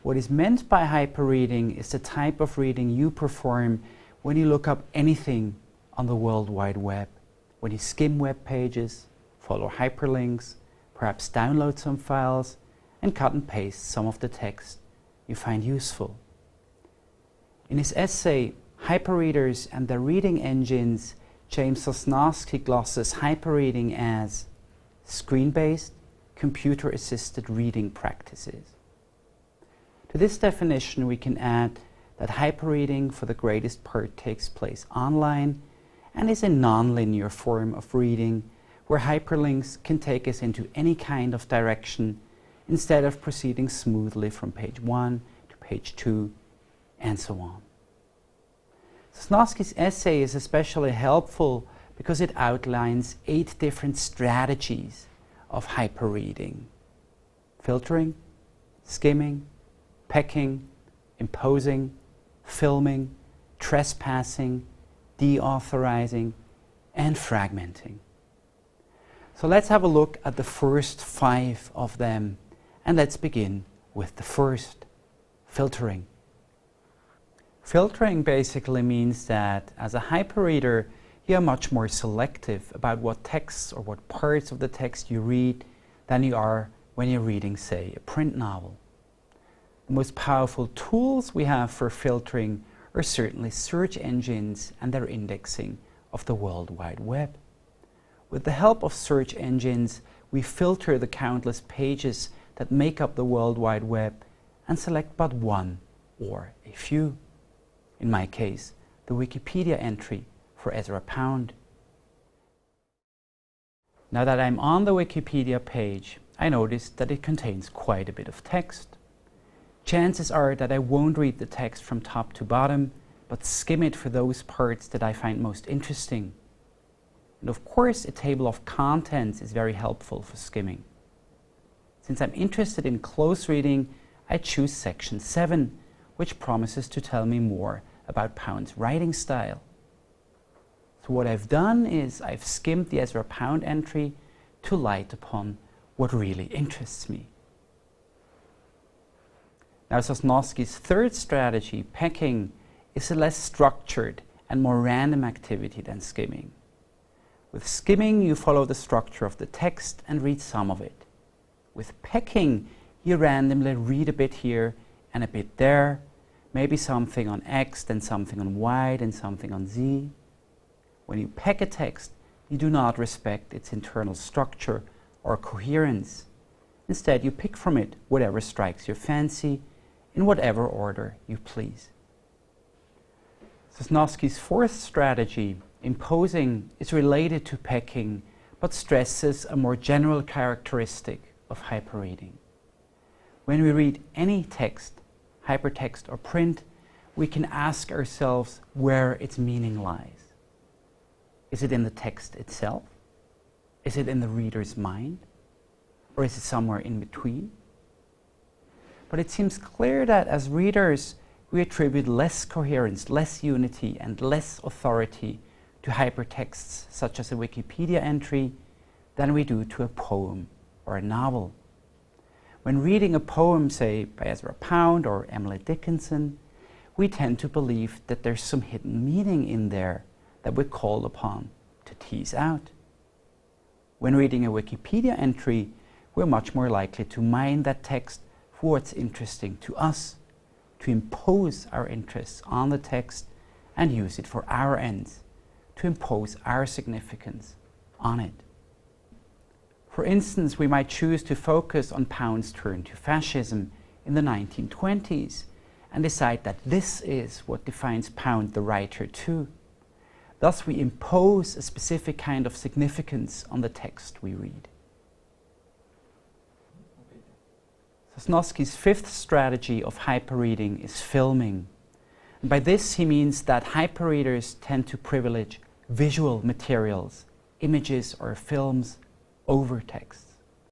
What is meant by hyperreading is the type of reading you perform when you look up anything on the World Wide Web, when you skim web pages, follow hyperlinks, perhaps download some files, and cut and paste some of the text you find useful. In his essay, Hyperreaders and Their Reading Engines, James Sosnoski glosses hyperreading as screen-based, computer-assisted reading practices. To this definition, we can add that hyperreading for the greatest part takes place online and is a non-linear form of reading where hyperlinks can take us into any kind of direction instead of proceeding smoothly from page 1 to page 2 and so on. Sosnoski's essay is especially helpful because it outlines 8 different strategies of hyperreading: filtering, skimming, pecking, imposing, filming, trespassing, deauthorizing, and fragmenting. So let's have a look at the first 5 of them, and let's begin with the first, filtering. Filtering basically means that as a hyperreader, you are much more selective about what texts or what parts of the text you read than you are when you're reading, say, a print novel. The most powerful tools we have for filtering are certainly search engines and their indexing of the World Wide Web. With the help of search engines, we filter the countless pages that make up the World Wide Web and select but one or a few. In my case, the Wikipedia entry for Ezra Pound. Now that I'm on the Wikipedia page, I noticed that it contains quite a bit of text. Chances are that I won't read the text from top to bottom, but skim it for those parts that I find most interesting. And of course, a table of contents is very helpful for skimming. Since I'm interested in close reading, I choose section 7, which promises to tell me more about Pound's writing style. So what I've done is I've skimmed the Ezra Pound entry to light upon what really interests me. Now, Sosnoski's third strategy, pecking, is a less structured and more random activity than skimming. With skimming, you follow the structure of the text and read some of it. With pecking, you randomly read a bit here and a bit there, maybe something on X, then something on Y, then something on Z. When you peck a text, you do not respect its internal structure or coherence. Instead, you pick from it whatever strikes your fancy, in whatever order you please. Sosnoski's fourth strategy, imposing, is related to pecking, but stresses a more general characteristic of hyperreading. When we read any text, hypertext or print, we can ask ourselves where its meaning lies. Is it in the text itself? Is it in the reader's mind? Or is it somewhere in between? But it seems clear that as readers, we attribute less coherence, less unity, and less authority to hypertexts such as a Wikipedia entry than we do to a poem or a novel. When reading a poem, say, by Ezra Pound or Emily Dickinson, we tend to believe that there's some hidden meaning in there that we're called upon to tease out. When reading a Wikipedia entry, we're much more likely to mine that text for what's interesting to us, to impose our interests on the text and use it for our ends, to impose our significance on it. For instance, we might choose to focus on Pound's turn to fascism in the 1920s and decide that this is what defines Pound the writer too. Thus, we impose a specific kind of significance on the text we read. Sosnoski's fifth strategy of hyperreading is filming. And by this he means that hyperreaders tend to privilege visual materials, images or films, over texts.